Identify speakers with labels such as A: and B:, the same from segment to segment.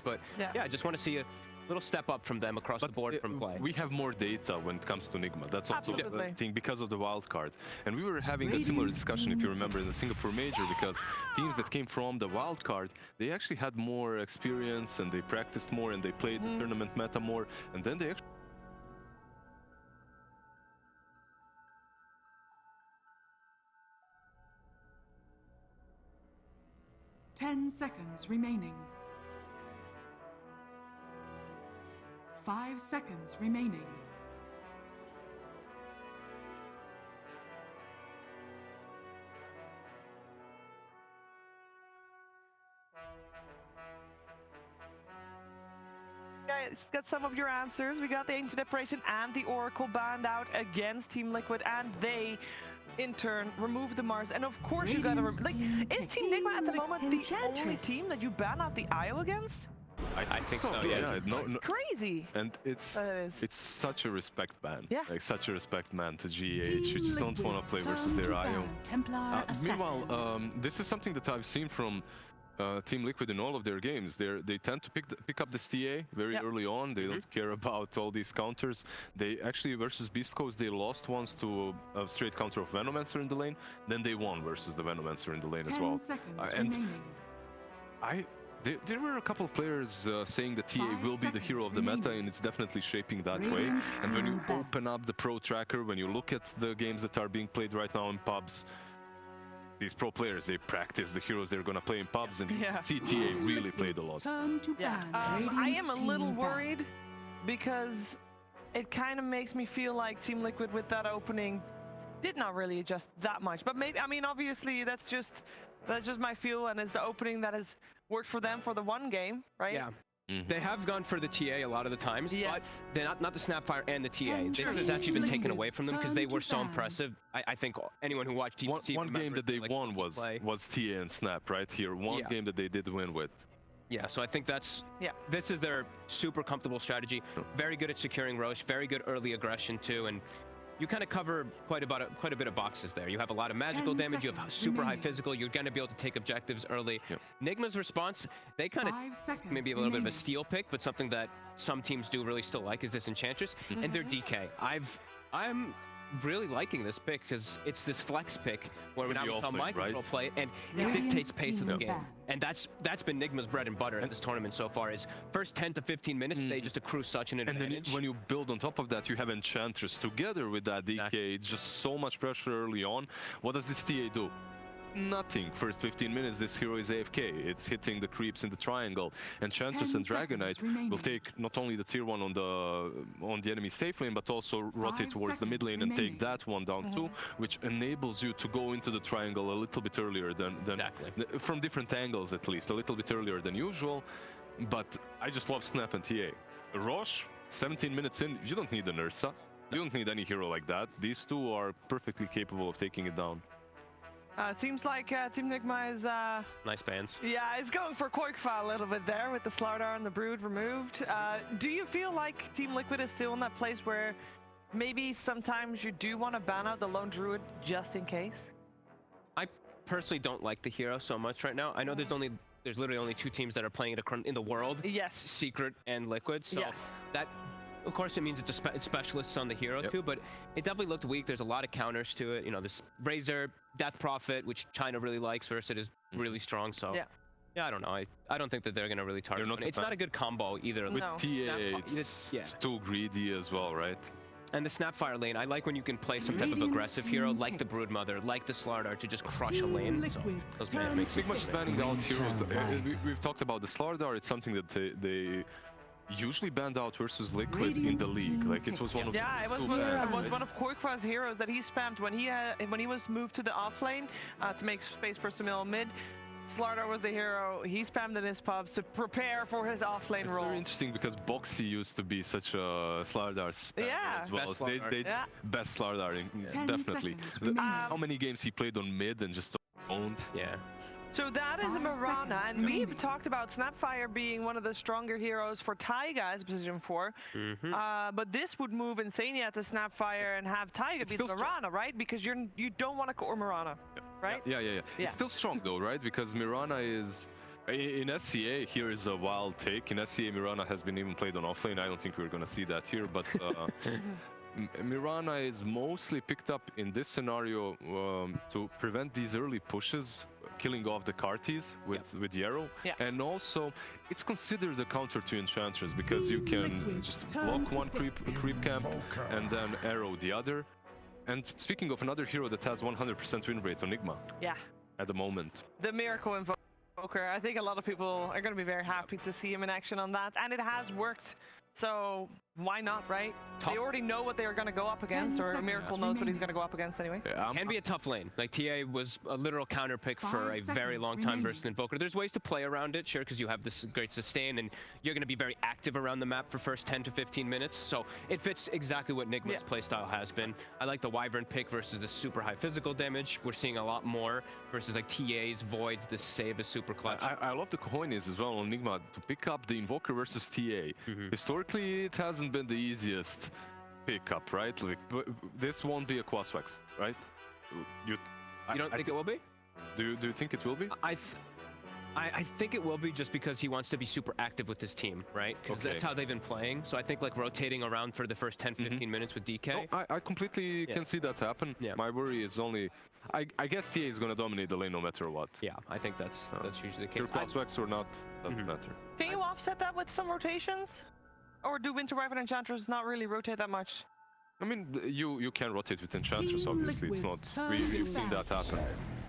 A: but yeah, I just want to see a little step up from them across the board from play.
B: We have more data when it comes to Nigma. That's also the thing because of the wild card. And we were having a similar discussion, if you remember, in the Singapore Major, because teams that came from the wild card, they actually had more experience and they practiced more and they played the tournament meta more, and then they actually
C: 10 seconds remaining. 5 seconds remaining.
D: Guys, got some of your answers. We got the Ancient Apparition and the Oracle banned out against Team Liquid, and they in turn remove the Mars. And of course you gotta like, is Team Nigma at the moment the only team that you ban out the IO against?
A: I think so.
B: Yeah, no,
D: Crazy.
B: And it's such a respect ban.
D: Yeah.
B: Like such a respect ban to GAH. You just don't want to play versus their IO. Meanwhile, this is something that I've seen from Team Liquid in all of their games. They tend to pick up this TA very early on. They don't care about all these counters. They actually, versus Beast Coast, they lost once to a straight counter of Venomancer in the lane. Then they won versus the Venomancer in the lane as well. And there were a couple of players saying that TA will be the hero of the meta, and it's definitely shaping that way. And when you open up the pro tracker, when you look at the games that are being played right now in pubs, these pro players, they practice the heroes they're going to play in pubs, and CTA really played a lot.
D: I am a little worried because it kind of makes me feel like Team Liquid with that opening did not really adjust that much. But maybe, I mean, obviously that's just my feel, and it's the opening that has worked for them for the one game, right?
A: Yeah. They have gone for the TA a lot of the times, but they're not the Snapfire and the TA. This has actually been taken away from them because they were so impressive. I think anyone who watched TC
B: one game that they won was TA and Snap right here. One game that they did win with.
A: Yeah, so I think this is their super comfortable strategy. Very good at securing Roche, very good early aggression too, and you kind of cover quite a bit of boxes there. You have a lot of magical damage, you have super high physical, you're going to be able to take objectives early. Nigma's response, they kind of maybe a little bit of a steal pick, but something that some teams do really still like is this Enchantress and their DK. I'm really liking this pick because it's this flex pick where we now saw Micro play it, and it dictates pace of the game. And that's been Nigma's bread and butter in this tournament so far. Is first 10 to 15 minutes they just accrue such an advantage.
B: And then when you build on top of that, you have Enchantress together with that DK. It's just so much pressure early on. What does this TA do? Nothing. First 15 minutes, this hero is AFK. It's hitting the creeps in the triangle. Enchantress and Dragonite will take not only the tier 1 on the enemy safe lane, but also rotate towards the mid lane and take that one down too, which enables you to go into the triangle a little bit earlier than from different angles, at least a little bit earlier than usual. But I just love Snap and TA. Roche, 17 minutes in, you don't need an Ursa. You don't need any hero like that. These two are perfectly capable of taking it down.
D: Seems like Team Nigma is...
A: nice bans.
D: Yeah, it's going for Korkfa a little bit there with the Slardar and the Brood removed. Do you feel like Team Liquid is still in that place where maybe sometimes you do want to ban out the Lone Druid just in case?
A: I personally don't like the hero so much right now. I know there's literally only 2 teams that are playing it in the world.
D: Yes.
A: Secret and Liquid. So that... Of course, it means it's specialists on the hero too, but it definitely looked weak. There's a lot of counters to it. You know, this Razor, Death Prophet, which China really likes, versus it is really strong. So yeah, I don't know. I don't think that they're gonna really target it. It's not a good combo either.
B: With TA, it's too greedy as well, right?
A: And the Snapfire lane, I like when you can play some type of aggressive hero, like the Broodmother, like the Slardar, to just crush a lane. So those makes
B: Nigma is banning out heroes. We've talked about the Slardar. It's something that they usually banned out versus Liquid in the league. Like it was one of
D: it was one of Korkfa's heroes that he spammed when he was moved to the off lane to make space for Samil mid. Slardar was the hero. He spammed in his pubs to prepare for his off lane role.
B: It's very interesting because Boxy used to be such a Slardar spammer as well. Best Slardar, definitely. How many games he played on mid and just owned?
A: Yeah.
D: So that is a Mirana, and we've talked about Snapfire being one of the stronger heroes for Taiga as position 4. But this would move Insania to Snapfire and have Taiga be the Mirana, right? Because you don't want to core Mirana, right?
B: Yeah. It's still strong though, right? Because Mirana is In SCA, here is a wild take. In SCA, Mirana has been even played on offlane. I don't think we're going to see that here, but Mirana is mostly picked up in this scenario to prevent these early pushes, killing off the Kartis with Yarrow.
D: Yeah.
B: And also, it's considered a counter to Enchantress because you can just block one creep camp and then arrow the other. And speaking of another hero that has 100% win rate on Nigma.
D: Yeah.
B: At the moment.
D: The Miracle Invoker. I think a lot of people are going to be very happy to see him in action on that. And it has worked. So why not, right? They already know what they're going to go up against, or Miracle knows what he's going to go up against anyway.
A: Can be a tough lane. Like, TA was a literal counter pick for a very long time versus Invoker. There's ways to play around it, sure, because you have this great sustain, and you're going to be very active around the map for first 10 to 15 minutes. So it fits exactly what Nigma's playstyle has been. I like the Wyvern pick versus the super high physical damage. We're seeing a lot more versus like TA's Voids. This save is super clutch.
B: I love the cojones as well on Nigma to pick up the Invoker versus TA. Historically, it hasn't been the easiest pickup, right? Like, this won't be a Quaswex, right? You
A: don't think it will be?
B: Do you think it will be?
A: I think it will be, just because he wants to be super active with his team, right? Because that's how they've been playing. So I think like rotating around for the first 10-15 minutes with DK.
B: No, I completely can see that happen. Yeah. My worry is only, I guess TA is going to dominate the lane no matter what.
A: Yeah, I think that's usually the case.
B: Pure Quaswex or not, doesn't matter.
D: Can you offset that with some rotations? Or do Winter Wyvern Enchantress not really rotate that much?
B: I mean, you can rotate with Enchantress, obviously. It's not, we've seen that happen.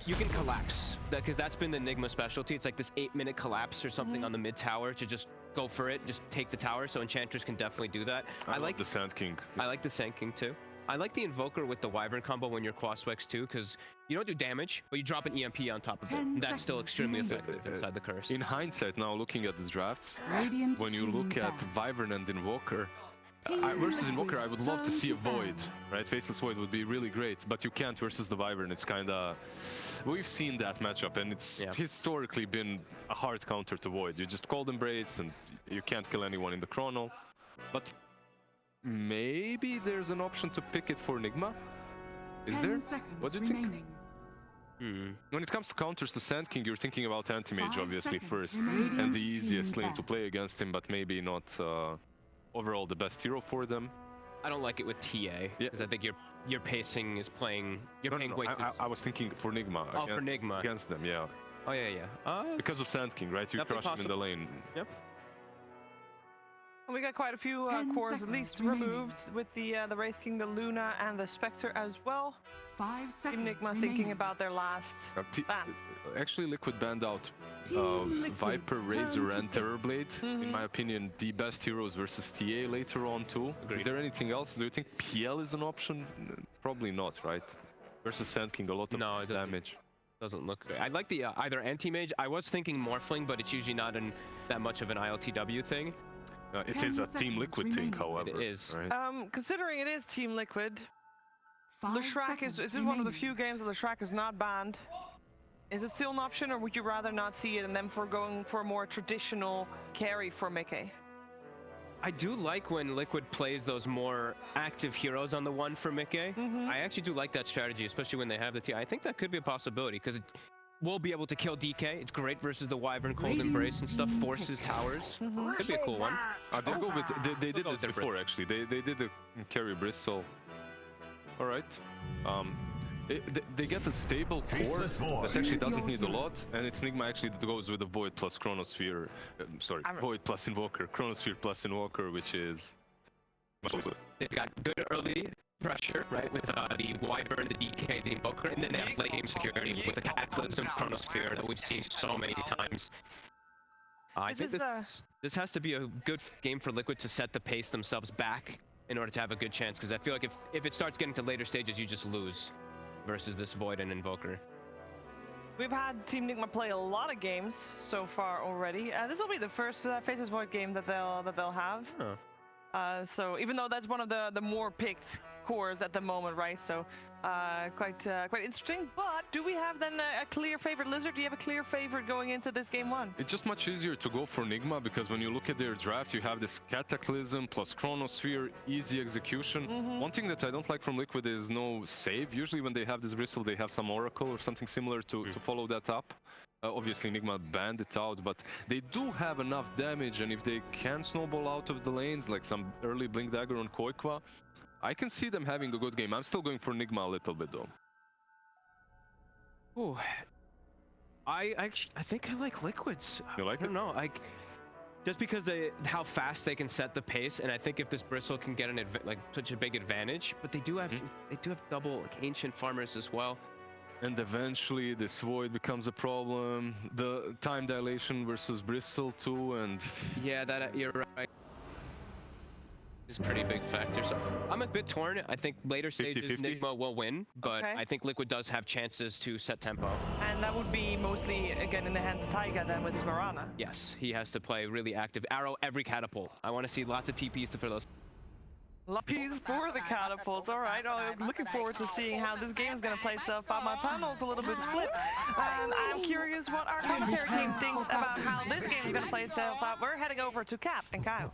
A: You can collapse, because that's been the Nigma specialty. It's like this 8-minute collapse or something on the mid tower to just go for it, just take the tower. So Enchantress can definitely do that.
B: I like the Sand King.
A: I like the Sand King too. I like the Invoker with the Wyvern combo when you're Quaswex too, because you don't do damage, but you drop an EMP on top of it. That's still extremely effective inside the curse.
B: In hindsight, now looking at the drafts, when you look at Wyvern and Invoker, versus Invoker, I would love to see a Void, right? Faceless Void would be really great, but you can't versus the Wyvern. It's kind of... We've seen that matchup, and it's historically been a hard counter to Void. You just Cold Embrace, and you can't kill anyone in the Chrono. But maybe there's an option to pick it for Nigma? Is there? What do you think? When it comes to counters to Sand King, you're thinking about AniMajor obviously first, and the easiest lane to play against him, but maybe not overall the best hero for them.
A: I don't like it with TA, because I think your pacing is playing...
B: I was thinking for Nigma.
A: Oh, for Nigma.
B: Against them, yeah.
A: Oh, yeah.
B: Because of Sand King, right? You crush him in the lane.
A: Yep.
D: We got quite a few cores at least removed with the Wraith King, the Luna, and the Spectre as well.
C: 5 seconds
D: Nigma thinking about their last ban.
B: Actually, Liquid banned out Viper, Razor, and Terrorblade. In my opinion, the best heroes versus TA later on too. Agreed. Is there anything else? Do you think PL is an option? Probably not, right? Versus Sand King, a lot of damage.
A: Doesn't look great. I like the either anti-mage. I was thinking Morphling, but it's usually not that much of an ILTW thing.
B: It is a Team Liquid thing, however.
A: It is.
B: Right?
D: Considering it is Team Liquid, Leshrac is one of the few games that Leshrac is not banned. Is it still an option, or would you rather not see it and then going for a more traditional carry for Mickey?
A: I do like when Liquid plays those more active heroes on the one for Mickey. I actually do like that strategy, especially when they have the T. I think that could be a possibility, because we'll be able to kill DK. It's great versus the Wyvern, Cold Embrace and stuff, forces towers. Could be a cool one.
B: They did this before, actually. They did the carry Bristle. All right. They get a stable core that actually doesn't need a lot, and it's Nigma actually that goes with the Void plus Chronosphere. Void plus Invoker, Chronosphere plus Invoker, which is...
A: They've got good early pressure, right, with the Wyvern, the DK, the Invoker, and then they have late game security with the Cataclysm, Chronosphere that we've seen so many times. I think this has to be a good game for Liquid to set the pace themselves back in order to have a good chance, because I feel like if it starts getting to later stages, you just lose versus this Void and Invoker.
D: We've had Team Nigma play a lot of games so far already. This will be the first Faceless Void game that they'll have. So even though that's one of the more picked cores at the moment, right? So quite interesting. But do we have then a clear favorite, Lizard? Do you have a clear favorite going into this game one?
B: It's just much easier to go for Nigma, because when you look at their draft, you have this Cataclysm plus Chronosphere, easy execution. One thing that I don't like from Liquid is no save. Usually when they have this Bristle, they have some Oracle or something similar to follow that up. Obviously, Nigma banned it out, but they do have enough damage, and if they can snowball out of the lanes, like some early Blink Dagger on Koikwa, I can see them having a good game. I'm still going for Nigma a little bit, though.
A: Ooh. I think I like Liquids.
B: You like
A: I don't know. Just because how fast they can set the pace, and I think if this Bristle can get such a big advantage, but they do have double ancient farmers as well.
B: And eventually this Void becomes a problem. The time dilation versus Bristle too, and
A: yeah, that you're right. Is a pretty big factor. So I'm a bit torn. I think later stages
B: 50-50?
A: Nigma will win, but
D: Okay.
A: I think Liquid does have chances to set tempo.
D: And that would be mostly, again, in the hands of Taiga then with his Mirana.
A: Yes, he has to play really active. Arrow every catapult. I want to see lots of TPs to fill those.
D: Lapis for the catapults. All right. I'm looking forward to seeing how this game is going to play itself out. My panel's a little bit split. And I'm curious what our commentary team thinks about how this game is going to play itself out. We're heading over to Cap and Kyle.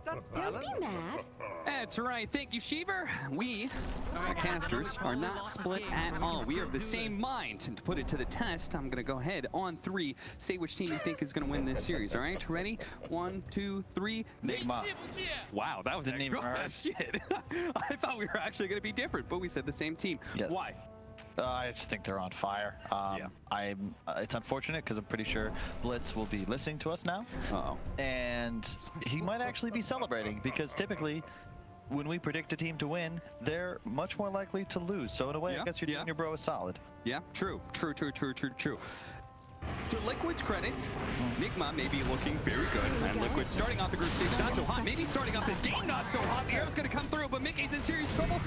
E: Don't be mad.
F: That's right. Thank you, Sheever. We, our casters, are not split at all. We are of the same mind. And to put it to the test, I'm going to go ahead on 3. Say which team you think is going to win this series. All right? Ready? 1, 2, 3.
G: Nigma.
F: Wow, that was
G: Didn't even hurt.
F: shit. I thought we were actually going to be different, but we said the same team.
G: Yes.
F: Why?
G: I just think they're on fire. It's unfortunate because I'm pretty sure Blitz will be listening to us now.
F: Uh-oh.
G: And he might actually be celebrating because typically when we predict a team to win, they're much more likely to lose. So in a way,
F: Yeah,
G: I guess you're doing your bro a solid.
F: Yeah, true. To Liquid's credit, Nigma may be looking very good, and Liquid starting off the group stage not so hot, maybe starting off this game not so hot. The arrow's gonna come through, but Mickey's in serious trouble.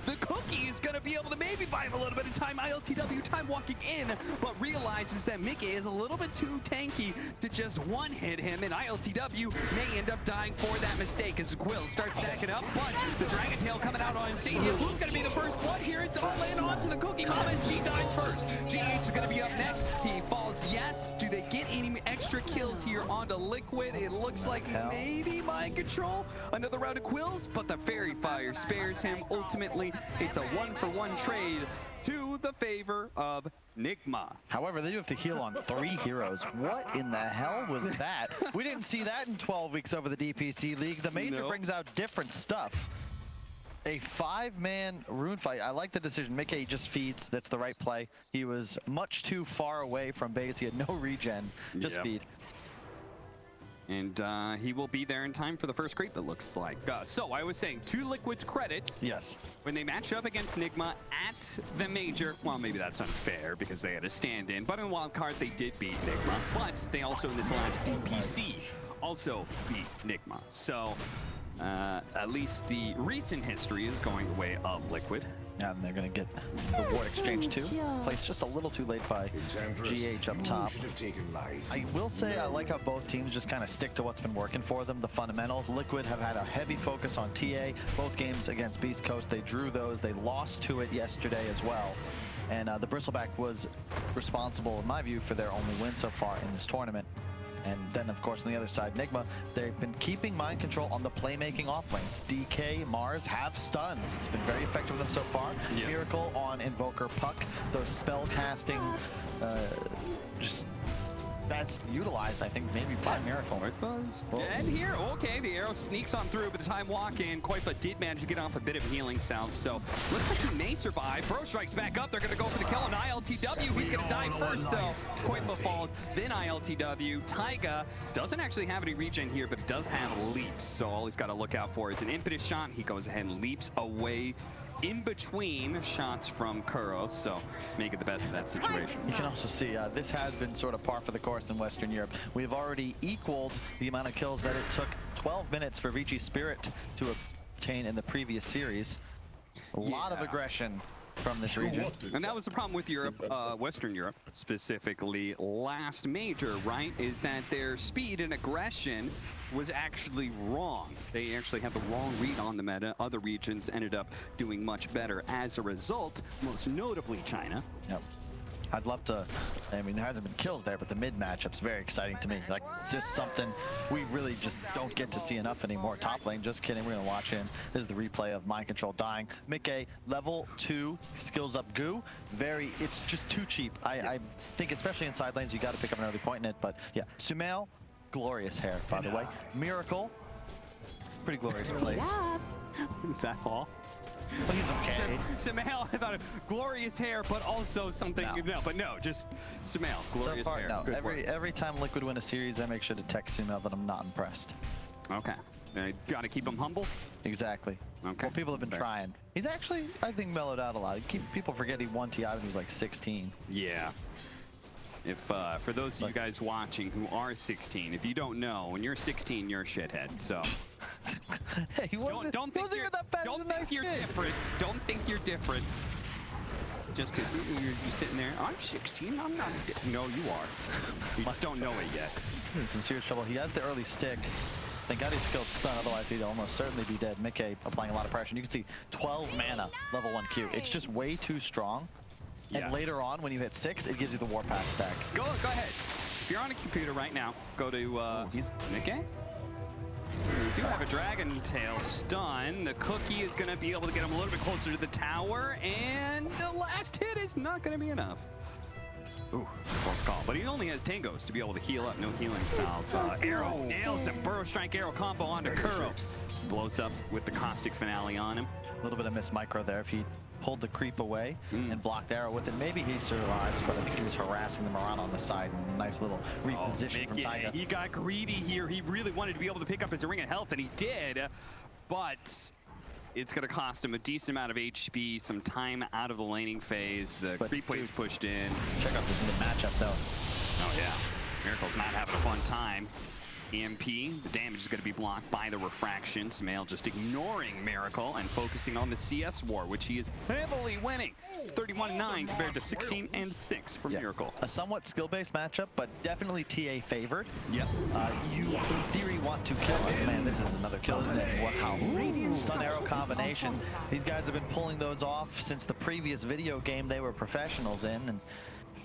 F: The Cookie is gonna be able to maybe buy him a little bit of time. ILTW time walking in, but realizes that Mickey is a little bit too tanky to just one-hit him, and ILTW may end up dying for that mistake as Quill starts stacking up, but the Dragon Tail coming out on Insania. Who's gonna be the first one here? It's all in onto the Cookie Mama, and she dies first. GH is gonna be up next. He falls, yes. Do they get any extra kills here onto Liquid? It looks like maybe Mind Control. Another round of Quills, but the Fairy Fire spares him. Ultimately, it's a 1-for-1 trade to the favor of Nigma.
G: However, they do have to heal on 3 heroes. What in the hell was that? We didn't see that in 12 weeks over the DPC League. The Major brings out different stuff. A 5-man rune fight. I like the decision. Mickey just feeds. That's the right play. He was much too far away from base. He had no regen. Just feed.
F: And he will be there in time for the first creep, it looks like. So I was saying, to Liquid's credit,
G: yes,
F: when they match up against Nigma at the Major, well, maybe that's unfair because they had a stand-in, but in Wildcard, they did beat Nigma. But they also, in this last DPC, also beat Nigma. So at least the recent history is going the way of Liquid.
G: And they're going to get the ward exchange too. Placed just a little too late by GH up top. I will say I like how both teams just kind of stick to what's been working for them, the fundamentals. Liquid have had a heavy focus on TA. Both games against Beast Coast, they drew those. They lost to it yesterday as well. And the Bristleback was responsible, in my view, for their only win so far in this tournament. And then, of course, on the other side, Nigma, they've been keeping mind control on the playmaking offlanes. DK, Mars have stuns. It's been very effective with them so far. Miracle on Invoker Puck. Those spell casting, just best utilized, I think, maybe by Miracle.
F: Koifa's dead here. Okay, the arrow sneaks on through, but the time walk in, Koifa did manage to get off a bit of healing salve, so looks like he may survive. Bro strikes back up. They're going to go for the kill on ILTW. He's going to die first, though. Koifa falls, then ILTW. Taiga doesn't actually have any regen here, but does have leaps, so all he's got to look out for is an impetus shot. He goes ahead and leaps away in between shots from Kuro, so make it the best of that situation.
G: You can also see this has been sort of par for the course in Western Europe. We've already equaled the amount of kills that it took 12 minutes for Vici Spirit to obtain in the previous series. A lot of aggression from this region.
F: And that was the problem with Europe, Western Europe specifically, last Major, right? Is that their speed and aggression was actually wrong. They actually had the wrong read on the meta. Other regions ended up doing much better as a result, most notably China.
G: Yep. I'd love to, I mean, there hasn't been kills there, but the mid matchup's very exciting to me. Like, it's just something we really just don't get to see enough anymore. Top lane, just kidding, we're gonna watch in. This is the replay of Mind Control dying. Mickey, level 2, skills up goo. It's just too cheap. I think especially in side lanes, you gotta pick up an early point in it, but yeah. Sumail, glorious hair, by the way. Miracle, pretty glorious plays.
F: Is that all?
G: But he's okay.
F: Sumail, I thought of glorious hair, but also something. No, but no, just Sumail, glorious
G: so far,
F: hair.
G: No.
F: Good
G: Every time Liquid win a series, I make sure to text Sumail that I'm not impressed.
F: Okay. Got to keep him humble.
G: Exactly.
F: Okay.
G: Well, people have been trying. He's actually, I think, mellowed out a lot. People forget he won TI when he was like 16.
F: Yeah. If for those of you guys watching who are 16, if you don't know, when you're 16, you're a shithead. So
G: hey, don't think you're
F: different. Don't think you're different. Just because you're sitting there, I'm 16, I'm not. No, you are. You just don't know it yet.
G: He's in some serious trouble. He has the early stick. Thank God he skilled stun, otherwise he'd almost certainly be dead. Mickey applying a lot of pressure. And you can see 12 mana, level 1 Q. It's just way too strong.
F: Yeah.
G: And later on, when you hit 6, it gives you the Warpath stack.
F: Go ahead. If you're on a computer right now, go to Mickey. If you have a Dragon Tail stun, the cookie is going to be able to get him a little bit closer to the tower, and the last hit is not going to be enough. Ooh, close call. But he only has Tangos to be able to heal up. No healing salve. Arrow nails him. Burrow Strike Arrow combo onto Kuro. Blows up with the Caustic Finale on him.
G: A little bit of missed micro there. If he pulled the creep away and blocked Arrow with it, maybe he survives, but I think he was harassing the Moran on the side. And nice little reposition from Taiga.
F: He got greedy here. He really wanted to be able to pick up his ring of health, and he did. But it's going to cost him a decent amount of HP, some time out of the laning phase. The creep wave's pushed in.
G: Check out this mid matchup, though.
F: Oh, yeah. Miracle's not having a fun time. EMP, the damage is going to be blocked by the refraction. Sumail just ignoring Miracle and focusing on the CS war, which he is heavily winning. 31-9 compared to 16-6 for Miracle.
G: A somewhat skill-based matchup, but definitely TA favored.
F: Yep.
G: You, in theory, want to kill him. Man, this is another kill, isn't it? Wow. Stun arrow combination. These guys have been pulling those off since the previous video game they were professionals in. And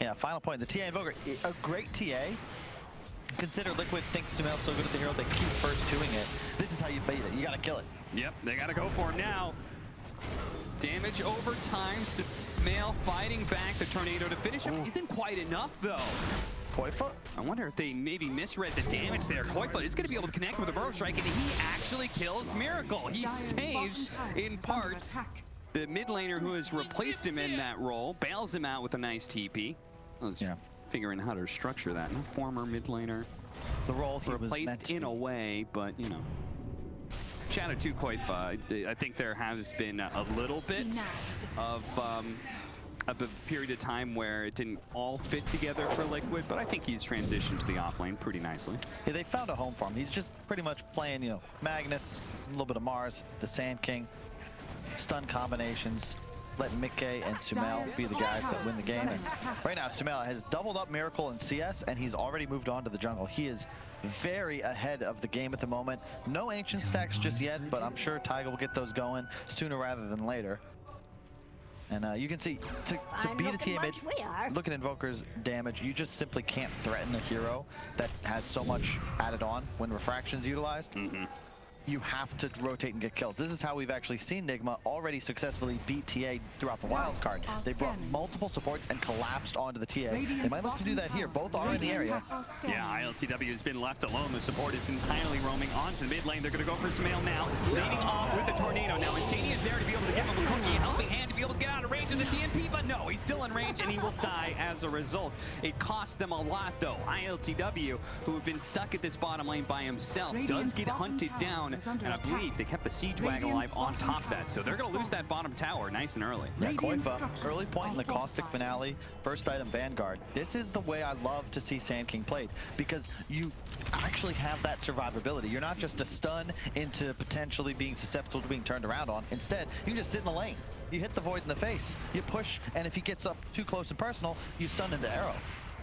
G: yeah, final point. The TA Invoker, a great TA. Consider Liquid thinks Sumail's so good at the hero, they keep first doing it. This is how you bait it. You gotta kill it.
F: Yep, they gotta go for him now. Damage over time. Sumail fighting back the tornado to finish him. Isn't quite enough though.
G: Koifa?
F: I wonder if they maybe misread the damage there. Koifa is going to be able to connect with a Burrow Strike, and he actually kills Miracle. He saves, in part, the mid laner who has replaced him in that role, bails him out with a nice TP. Figuring how to structure that. No former mid laner.
G: The role for him is
F: placed in a way, but you know. Shout out to Koifa. I think there has been a little bit of a period of time where it didn't all fit together for Liquid, but I think he's transitioned to the offlane pretty nicely.
G: Yeah, they found a home for him. He's just pretty much playing, you know, Magnus, a little bit of Mars, the Sand King, stun combinations. Let Mickey and Sumail be the guys that win the game. And right now, Sumail has doubled up Miracle in CS, and he's already moved on to the jungle. He is very ahead of the game at the moment. No Ancient stacks just yet, but I'm sure Taiga will get those going sooner rather than later. And you can see, to beat a TA mid, look at Invoker's damage, you just simply can't threaten a hero that has so much added on when Refraction's utilized. You have to rotate and get kills. This is how we've actually seen Nigma already successfully beat TA throughout the wild card. They brought multiple supports and collapsed onto the TA. They might look to do that here. Both are in the area.
F: Yeah, ILTW has been left alone. The support is entirely roaming onto the mid lane. They're going to go for Sumail now, leading off with the tornado. Now, Insania is there to be able to give him a cookie, a helping hand to be able to get out of range of the TMP, but no, he's still in range and he will die as a result. It cost them a lot, though. ILTW, who have been stuck at this bottom lane by himself, does get hunted down. And I believe they kept the Siege Wagon alive on top of that. So they're going to lose that bottom tower nice and early.
G: Yeah, Koifa, early point in the Caustic Finale, first item Vanguard. This is the way I love to see Sand King played, because you actually have that survivability. You're not just a stun into potentially being susceptible to being turned around on. Instead, you can just sit in the lane. You hit the Void in the face, you push, and if he gets up too close and personal, you stun into Arrow.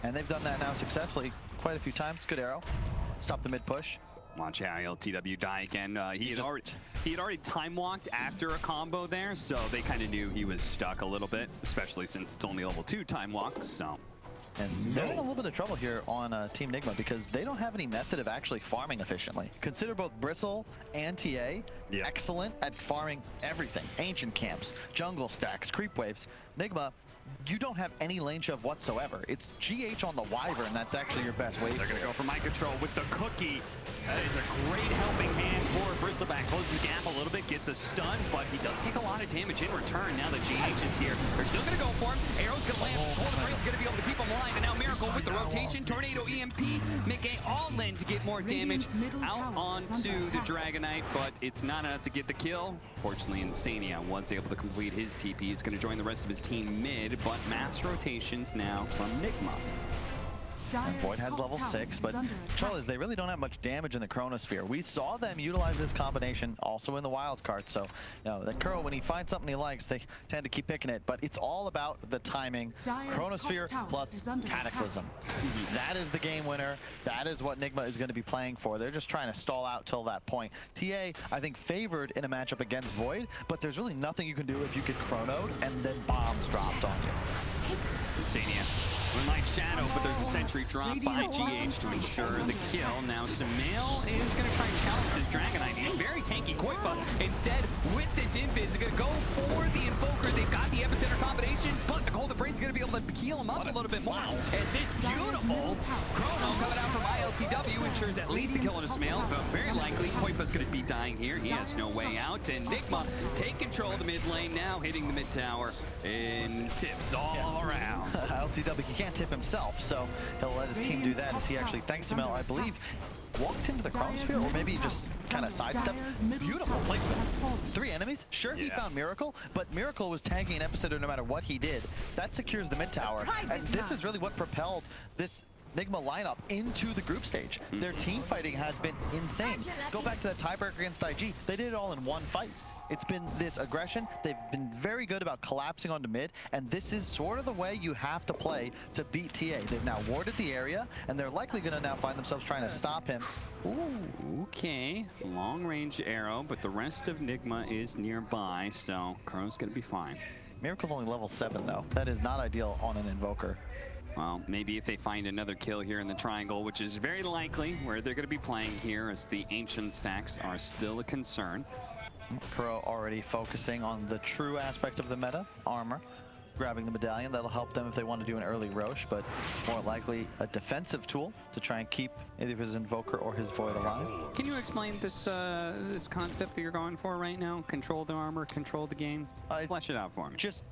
G: And they've done that now successfully quite a few times. Good Arrow. Stop the mid push.
F: Watch how LTW die again. He had already time walked after a combo there, so they kind of knew he was stuck a little bit, especially since it's only level 2 time walk. So.
G: And they're in a little bit of trouble here on Team Nigma because they don't have any method of actually farming efficiently. Consider both Bristle and TA excellent at farming everything. Ancient camps, jungle stacks, creep waves. Nigma, you don't have any lane shove whatsoever. It's GH on the Wyvern, that's actually your best wave.
F: They're going to go for mind control with the cookie. That is a great helping hand for Bristleback. Closes the gap a little bit, gets a stun, but he does take a lot of damage in return now that GH is here. They're still going to go for him. Arrow's going to land. Golden Rain's going to be able to keep him alive. And now Miracle with the rotation. Tornado EMP. Mickey all in to get more damage out onto the Dragonite, but it's not enough to get the kill. Fortunately, Insania was able to complete his TP. He's going to join the rest of his team mid, but mass rotations now from Nigma.
G: And Void has level 6, but Charles, they really don't have much damage in the Chronosphere. We saw them utilize this combination also in the wild card. So, you know, the Kuro, when he finds something he likes, they tend to keep picking it. But it's all about the timing. Chronosphere plus Cataclysm. That is the game winner. That is what Nigma is going to be playing for. They're just trying to stall out till that point. TA, I think, favored in a matchup against Void, but there's really nothing you can do if you get chronoed and then bombs dropped on you.
F: Insania. Moonlight Shadow, but there's a sentry drop by GH to ensure the kill. Now Sumail is going to try and challenge his Dragonite. He's very tanky. Koipa, instead, with this invis, is going to go for the Invoker. They've got the epicenter combination, but the Golden Brace is going to be able to heal him up a little bit more. And this beautiful Chrono coming out from ILTW ensures at least a kill on a Sumail, but very likely Koipa's going to be dying here. He has no way out, and Nigma take control of the mid lane now, hitting the mid tower, and tips all around.
G: LTW, he can't tip himself, so he'll let his team do that as he actually, thanks to Mel, I believe, walked into the Chronosphere, or maybe just kind of sidestepped. Beautiful placement. 3 enemies. Sure, he found Miracle, but Miracle was tagging an Epicenter no matter what he did. That secures the mid tower, and this is really what propelled this Nigma lineup into the group stage. Their team fighting has been insane. Go back to that tiebreaker against IG. They did it all in one fight. It's been this aggression. They've been very good about collapsing onto mid, and this is sort of the way you have to play to beat TA. They've now warded the area, and they're likely going to now find themselves trying to stop him.
F: Ooh, okay. Long-range arrow, but the rest of Nigma is nearby, so Chrono's going to be fine.
G: Miracle's only level 7, though. That is not ideal on an Invoker.
F: Well, maybe if they find another kill here in the triangle, which is very likely where they're going to be playing here, as the ancient stacks are still a concern.
G: Kuro already focusing on the true aspect of the meta, armor. Grabbing the medallion, that'll help them if they want to do an early Roche, but more likely a defensive tool to try and keep either his Invoker or his Void alive.
F: Can you explain this this concept that you're going for right now? Control the armor, control the game? Flesh it out for me.
G: Just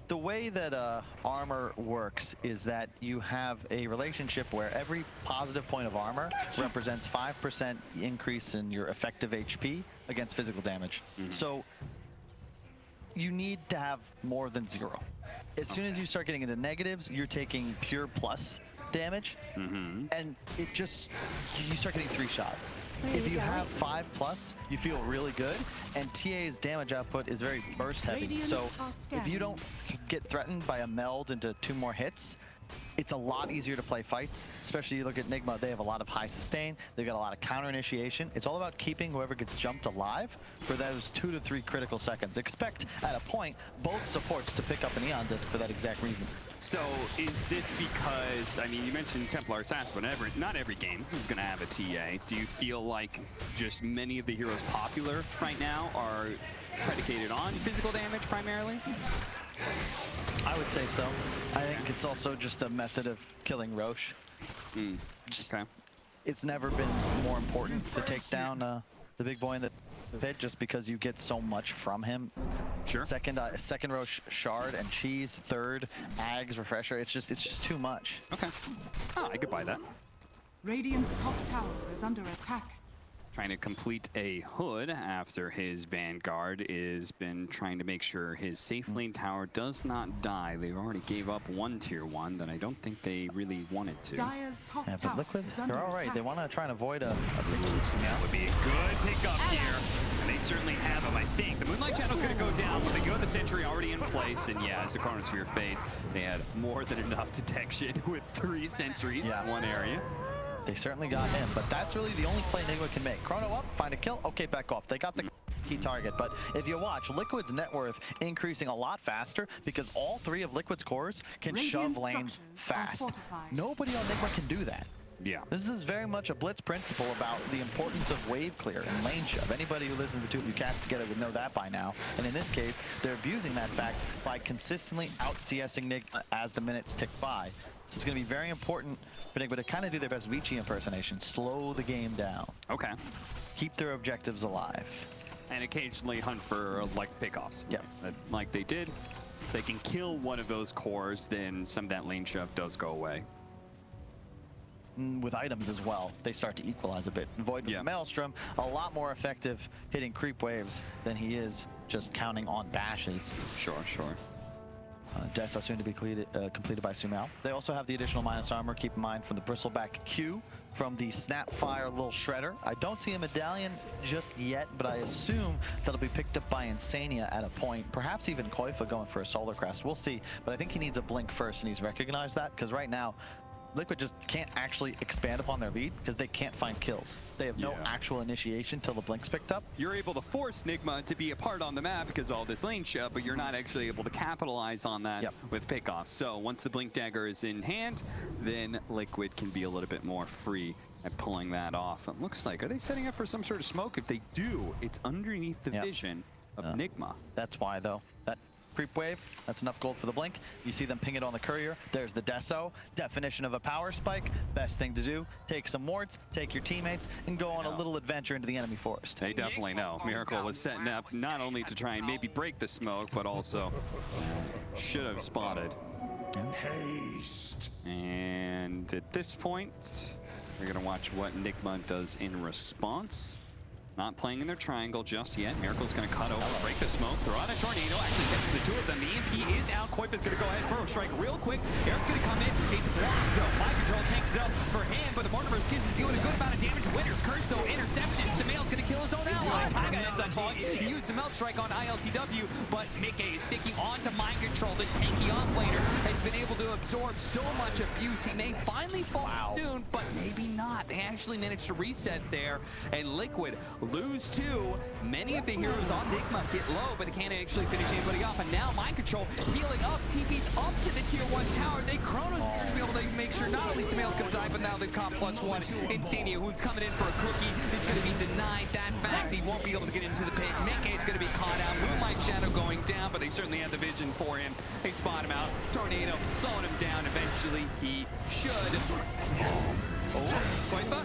G: the way that armor works is that you have a relationship where every positive point of armor represents 5% increase in your effective HP against physical damage. So you need to have more than 0. As soon as you start getting into negatives, you're taking pure plus damage, and it just, you start getting 3-shot. If you have 5+, you feel really good, and TA's damage output is very burst heavy. So if you don't get threatened by a meld into 2 more hits, it's a lot easier to play fights, especially you look at Nigma, they have a lot of high sustain, they've got a lot of counter initiation. It's all about keeping whoever gets jumped alive for those 2 to 3 critical seconds. Expect at a point both supports to pick up an Eon Disc for that exact reason.
F: So is this because, I mean, you mentioned Templar Assassin, but not every game is going to have a TA. Do you feel like just many of the heroes popular right now are predicated on physical damage primarily?
G: I would say so. I think it's also just a method of killing Roche.
F: Okay.
G: It's never been more important to take down the big boy in the pit just because you get so much from him.
F: Sure.
G: Second Roche shard and cheese. Third Ags refresher. It's just too much.
F: Okay. Oh, I could buy that.
C: Radiant's top tower is under attack.
F: Trying to complete a hood after his Vanguard is been trying to make sure his safe lane tower does not die. They already gave up 1 tier 1 that I don't think they really wanted to.
C: Dire's top
G: Yeah,
C: tower
G: but Liquid,
C: is under
G: they're all right.
C: attack.
G: They want to try and avoid a big
F: That would be a good pickup here. And they certainly have him, I think. The Moonlight Shadow's going to go down, but they go the sentry already in place. And yeah, as the Chronosphere fades, they had more than enough detection with 3 sentries in one area.
G: They certainly got him, but that's really the only play Nigma can make. Chrono up, find a kill, okay, back off. They got the key target, but if you watch, Liquid's net worth increasing a lot faster because all 3 of Liquid's cores can shove lanes fast. Nobody on Nigma can do that.
F: Yeah.
G: This is very much a blitz principle about the importance of wave clear and lane shove. Anybody who listens to the two of you cast together would know that by now. And in this case, they're abusing that fact by consistently out-CSing Nigma as the minutes tick by. So it's going to be very important for Nigma to kind of do their best Vici impersonation, slow the game down.
F: Okay.
G: Keep their objectives alive.
F: And occasionally hunt for, like, pickoffs.
G: Yeah.
F: Like they did. If they can kill one of those cores, then some of that lane shove does go away.
G: With items as well, they start to equalize a bit. Void with the Maelstrom, a lot more effective hitting creep waves than he is just counting on bashes.
F: Sure.
G: Deaths are soon to be completed by Sumal. They also have the additional minus armor, keep in mind, from the Bristleback Q from the Snapfire little shredder. I don't see a medallion just yet, but I assume that'll be picked up by Insania at a point. Perhaps even Koifa going for a Solar Crest. We'll see, but I think he needs a blink first, and he's recognized that, because right now, Liquid just can't actually expand upon their lead because they can't find kills. They have no actual initiation till the blink's picked up.
F: You're able to force Nigma to be a part on the map because of all this lane shove, but you're not actually able to capitalize on that with pickoffs. So once the blink dagger is in hand, then Liquid can be a little bit more free at pulling that off. It looks like, are they setting up for some sort of smoke? If they do, it's underneath the vision of Nigma.
G: That's why, though. That creep wave, that's enough gold for the blink. You see them ping it on the courier. There's the Deso. Definition of a power spike. Best thing to do, take some wards, take your teammates, and go on a little adventure into the enemy forest.
F: They definitely know. Miracle was setting up not only to try and maybe break the smoke, but also should have spotted.
H: Haste.
F: And at this point, we're going to watch what Nigma does in response. Not playing in their triangle just yet. Miracle's going to cut over, break the smoke, throw out a tornado, actually catches the 2 of them. The EMP is out. Koifa's going to go ahead and burrow strike real quick. Eric's going to come in. It's blocked, though. Mind Control takes it up for him, but the Mortimer's Kiss is doing a good amount of damage. Winner's Curse, though, interception. Sumail's going to kill his own ally. Taiga ends up falling. He used the Melt Strike on ILTW, but Mickey is sticking onto Mind Control. This tanky offlaner has been able to absorb so much abuse. He may finally fall soon, but maybe not. They actually managed to reset there, and Liquid lose 2. Many of the heroes on Nigma get low, but they can't actually finish anybody off. And now Mind Control healing up, TP's up to the tier 1 tower. They Chronos here to be able to make sure not only Sumail's going to die, but now they've caught +1. Insania, who's coming in for a cookie, is going to be denied that fact. He won't be able to get into the pit. Mickey is going to be caught out. Moonlight Shadow going down, but they certainly have the vision for him. They spot him out. Tornado slowing him down. Eventually, he should. Koifa?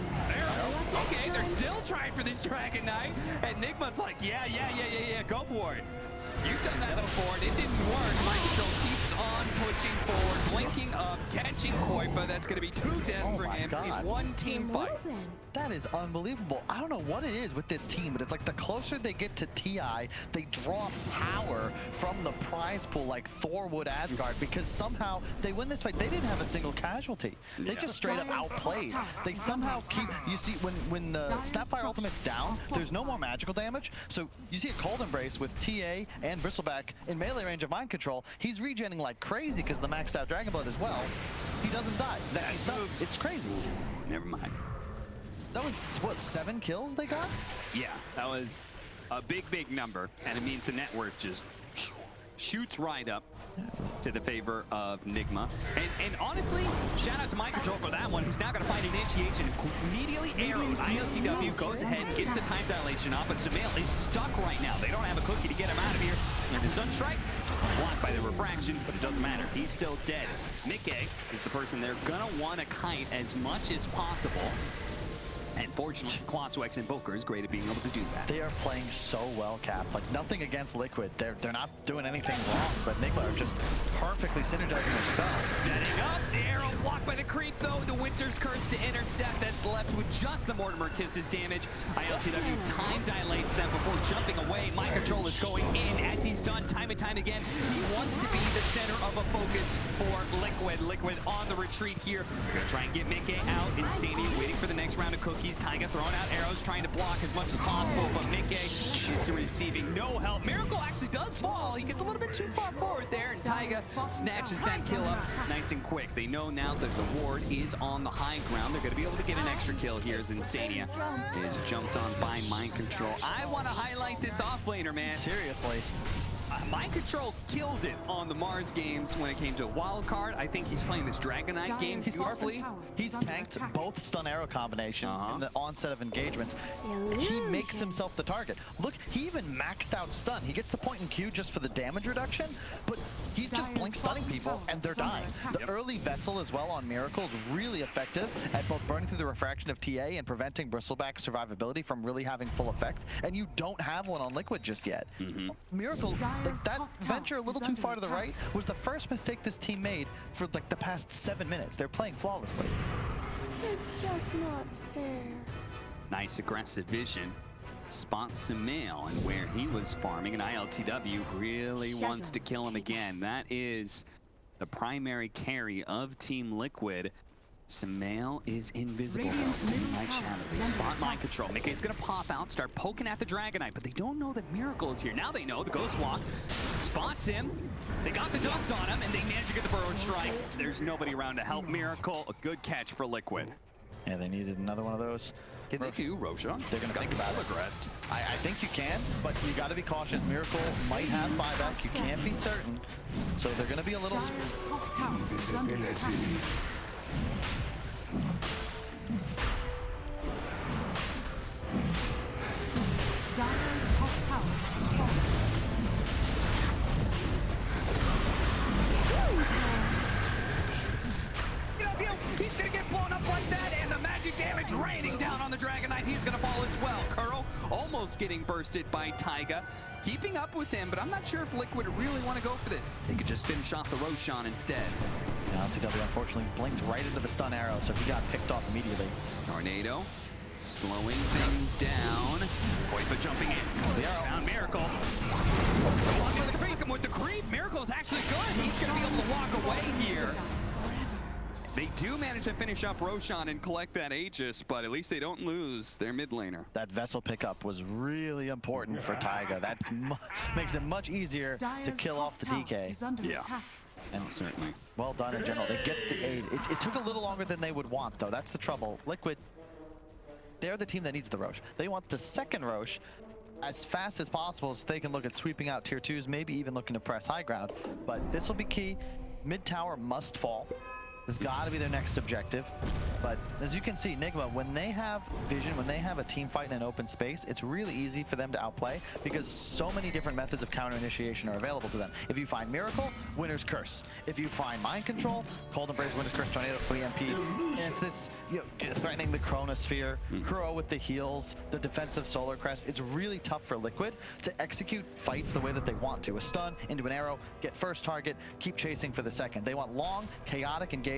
F: Okay, they're still trying for this Dragon Knight, and Nigma's like, yeah, go for it. You've done that before, and it didn't work. Mind Control keeps on pushing forward, blinking up, catching Koifa. That's going to be 2 deaths for him in one team fight.
G: That is unbelievable. I don't know what it is with this team, but it's like the closer they get to TI, they draw power from the prize pool like Thor would Asgard, because somehow they win this fight. They didn't have a single casualty. They just straight up outplayed. They somehow keep, you see, when the Snapfire ultimate's down, there's no more magical damage. So you see a Cold Embrace with TA and Bristleback in melee range of Mind Control. He's regenning like crazy because the maxed out Dragon Blood as well. He doesn't die. It's crazy.
F: Never mind.
G: That was, what, 7 kills they got?
F: Yeah, that was a big number, and it means the net worth just shoots right up to the favor of Nigma. And honestly, shout out to Mind Control for that one, who's now going to find initiation. Immediately arrows. ILTW goes ahead and gets the time dilation off, but Sumail is stuck right now. They don't have a cookie to get him out of here. And the Sunstrike, blocked by the refraction, but it doesn't matter. He's still dead. Mickey is the person they're going to want to kite as much as possible. And fortunately, Quaswex and Boker is great at being able to do that.
G: They are playing so well, Cap. Like, nothing against Liquid. They're not doing anything wrong, but Nigma are just perfectly synergizing their spells.
F: Setting up, the arrow blocked by the creep, though. The Winter's Curse to intercept. That's left with just the Mortimer Kisses damage. ILTW time dilates them before jumping away. Mind control is going in as he's done time and time again. He wants to be the center of a focus for Liquid. Liquid on the retreat here. They're gonna try and get Mickey out. Insania waiting for the next round of cookies. Taiga throwing out arrows, trying to block as much as possible, but Mickey is receiving no help. Miracle actually does fall. He gets a little bit too far forward there, and Taiga snatches that kill up nice and quick. They know now that the ward is on the high ground. They're going to be able to get an extra kill here as Insania is jumped on by Mind Control. I want to highlight this offlaner, man.
G: Seriously.
F: Mind Control killed it on the Mars games when it came to wild card. I think he's playing this Dragon Knight game beautifully.
G: He's tanked both stun arrow combinations in the onset of engagements. He makes himself the target. Look, he even maxed out stun. He gets the point in Q just for the damage reduction, but he's just blink stunning people and they're dying. The early Vessel as well on Miracle is really effective at both burning through the refraction of TA and preventing Bristleback survivability from really having full effect, and you don't have one on Liquid just yet. Miracle, like that venture a little too far to the right was the first mistake this team made for like the past 7 minutes. They're playing flawlessly.
E: It's just not fair.
F: Nice aggressive vision. Spots Sumail and where he was farming, and ILTW really wants to kill him again. That is the primary carry of Team Liquid. Sumail is invisible though. Night Shadow. They spot Mind Control. Mickey's gonna pop out, start poking at the Dragon Knight, but they don't know that Miracle is here. Now they know. The Ghost Walk spots him. They got the dust on him, and they manage to get the Burrow Strike. There's nobody around to help Miracle. A good catch for Liquid.
G: Yeah, they needed another one of those.
F: Can they do Roshan?
G: They're going to think about it. I think you can, but you got to be cautious. Miracle might have buyback. You can't be certain. So they're going to be a little...
C: Dire's top tower is under attack. Dire's top tower is falling.
F: He's gonna get blown up like that, and the magic damage raining down on the Dragon Knight. He's gonna fall as well. Kuro almost getting bursted by Taiga. Keeping up with him, but I'm not sure if Liquid really want to go for this. They could just finish off the Roshan instead.
G: Yeah, LTW unfortunately blinked right into the stun arrow, so he got picked off immediately.
F: Tornado slowing things down. Koifa jumping in. Found Miracle. Go on with the creep. With the creep, Miracle's actually good. He's gonna be able to walk away here. They do manage to finish up Roshan and collect that Aegis, but at least they don't lose their mid laner.
G: That Vessel pickup was really important for Taiga. That makes it much easier to kill off the DK.
F: Yeah, and certainly.
G: Well done in general. They get the aid. It took a little longer than they would want, though. That's the trouble. Liquid, they're the team that needs the Rosh. They want the second Rosh as fast as possible so they can look at sweeping out tier 2s, maybe even looking to press high ground. But this will be key. Mid tower must fall. This has got to be their next objective. But as you can see, Nigma, when they have vision, when they have a team fight in an open space, it's really easy for them to outplay because so many different methods of counter initiation are available to them. If you find Miracle, Winner's Curse. If you find Mind Control, Cold Embrace, Winner's Curse, Tornado, EMP. And it's this, threatening the Chronosphere, Kuro with the heals, the defensive Solar Crest. It's really tough for Liquid to execute fights the way that they want to. A stun into an arrow, get first target, keep chasing for the second. They want long, chaotic engagements.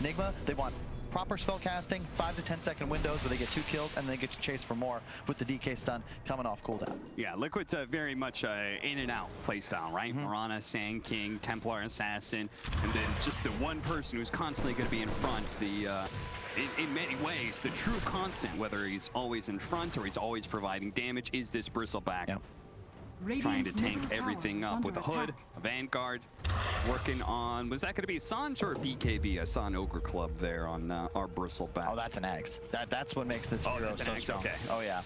G: Nigma, they want proper spell casting, 5 to 10 second windows where they get 2 kills and they get to chase for more with the DK stun coming off cooldown.
F: Yeah, Liquid's very much in and out playstyle, right? Mirana, Sand King, Templar Assassin, and then just the one person who's constantly going to be in front. In many ways, the true constant, whether he's always in front or he's always providing damage, is this Bristleback.
G: Yep.
F: Trying to tank everything up with a hood, a Vanguard, working on, was that going to be Sanj or BKB? I saw an Ogre Club there on our Bristleback.
G: Oh, that's an Axe. That's what makes this hero so strong. Okay. Oh yeah,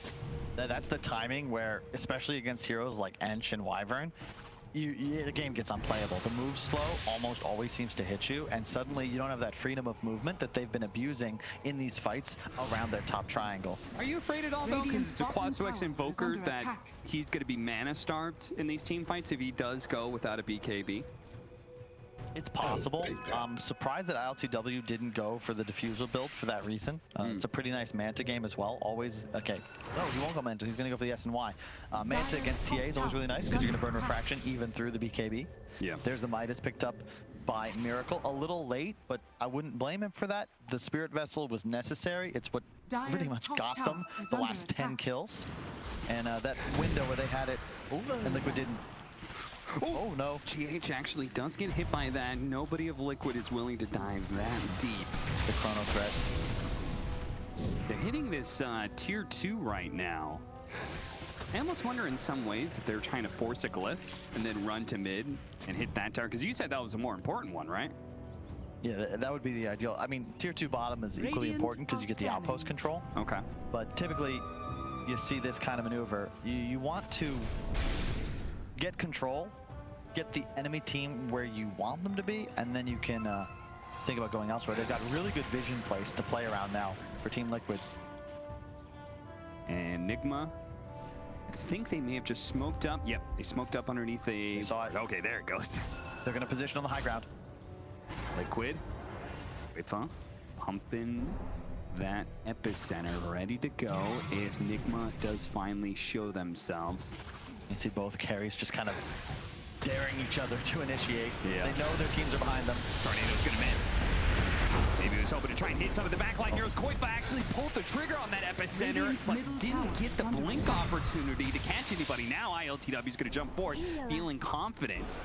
G: that's the timing where, especially against heroes like Ench and Wyvern, the game gets unplayable. The move slow almost always seems to hit you, and suddenly you don't have that freedom of movement that they've been abusing in these fights around their top triangle.
F: Are you afraid at all, though, because it's a Quad-2X Invoker, that he's going to be mana-starved in these team fights if he does go without a BKB?
G: It's possible. I'm surprised that ILTW didn't go for the Diffusal build for that reason. It's a pretty nice Manta game as well. Always, okay. No, he won't go Manta. He's going to go for the S and Y. Manta against TA is always really nice because you're going to burn Refraction even through the BKB.
F: Yeah.
G: There's the Midas picked up by Miracle. A little late, but I wouldn't blame him for that. The Spirit Vessel was necessary. It's what pretty much got them the last 10 kills. And that window where they had it, and Liquid didn't. Oh no.
F: GH actually does get hit by that. Nobody of Liquid is willing to dive that deep.
G: The chrono threat.
F: They're hitting this tier 2 right now. I almost wonder in some ways if they're trying to force a glyph and then run to mid and hit that tower. Because you said that was the more important one, right?
G: Yeah, that would be the ideal. I mean, tier 2 bottom is equally important because you get the outpost control.
F: Okay.
G: But typically, you see this kind of maneuver. You want to get control, get the enemy team where you want them to be, and then you can think about going elsewhere. They've got really good vision place to play around now for Team Liquid.
F: And Nigma, I think they may have just smoked up. Yep, they smoked up underneath a...
G: They saw it.
F: Okay, there it goes.
G: They're going to position on the high ground.
F: Liquid, pumping that epicenter, ready to go if Nigma does finally show themselves.
G: You see both carries just kind of daring each other to initiate.
F: Yeah.
G: They know their teams are behind them.
F: Tornado's gonna miss. Maybe he was hoping to try and hit some of the backline heroes. Koifa actually pulled the trigger on that epicenter, but didn't get the blink opportunity to catch anybody. Now ILTW's gonna jump forward, feeling confident.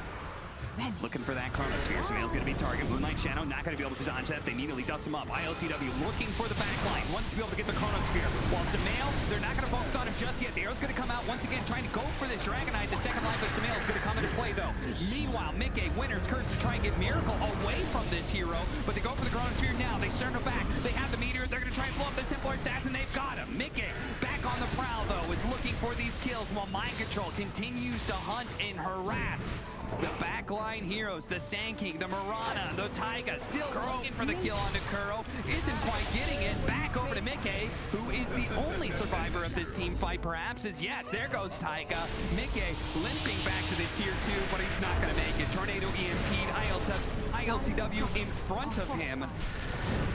F: Looking for that chronosphere. Samael's going to be target. Moonlight Shadow not going to be able to dodge that. They immediately dust him up. ILTW looking for the backline. Wants to be able to get the chronosphere. While Samael, they're not going to focus on him just yet. The arrow's going to come out once again, trying to go for this Dragonite. The second life of Samael is going to come into play, though. Meanwhile, Mickey, Winner's Curse to try and get Miracle away from this hero, but they go for the chronosphere now. They turn him back. They have the meteor. They're going to try and blow up the Simpler Assassin. They've got him. Mickey, back on the prowl, though, is looking for these kills while Mind Control continues to hunt and harass the backline heroes, the Sand King, the Mirana, the Taiga, still looking for the kill onto Kuro. Isn't quite getting it. Back over to Mickey, who is the only survivor of this team fight, perhaps, is yes, there goes Taiga. Mickey limping back to the tier 2, but he's not going to make it. Tornado EMP'd, ILTW in front of him.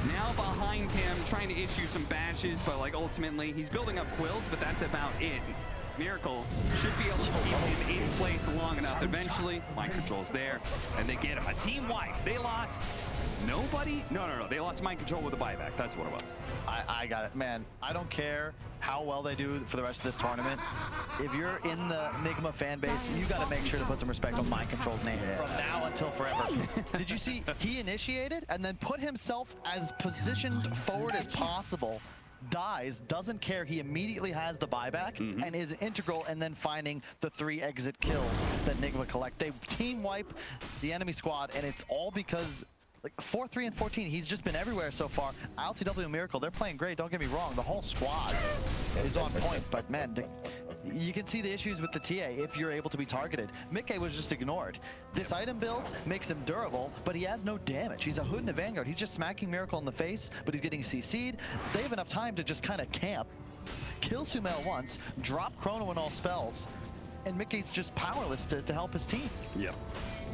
F: Now behind him, trying to issue some bashes, but like ultimately, he's building up quills, but that's about it. Miracle should be able to keep him in place long enough. Eventually, Mind Control's there, and they get him. A team wipe. They lost nobody. No. They lost Mind Control with a buyback. That's what it was.
G: I got it. Man, I don't care how well they do for the rest of this tournament. If you're in the Nigma fan base, you got to make sure to put some respect on Mind Control's name from now until forever. Did you see he initiated and then put himself as positioned forward as possible? Dies, doesn't care, he immediately has the buyback and is integral in then finding the 3 exit kills that Nigma collect. They team wipe the enemy squad, and it's all because like 4, 3, and 14, he's just been everywhere so far. ILTW and Miracle, they're playing great, don't get me wrong, the whole squad is on point, but man, you can see the issues with the TA if you're able to be targeted. Mickey was just ignored. This item build makes him durable, but he has no damage. He's a Hood and a Vanguard. He's just smacking Miracle in the face, but he's getting CC'd. They have enough time to just kind of camp, kill Sumail once, drop Chrono and all spells, and Mickey's just powerless to help his team.
F: Yep.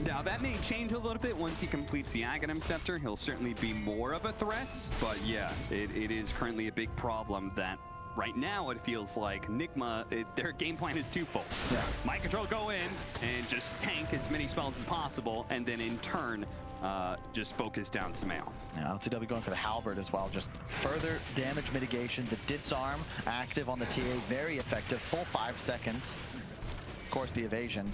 F: Now, that may change a little bit once he completes the Aghanim Scepter. He'll certainly be more of a threat, but yeah, it is currently a big problem that right now, it feels like Nigma, their game plan is twofold. Yeah. Mind Control go in and just tank as many spells as possible, and then in turn, just focus down Samael.
G: Now, LTW going for the Halberd as well. Just further damage mitigation. The disarm active on the TA, very effective. Full 5 seconds. Of course, the evasion.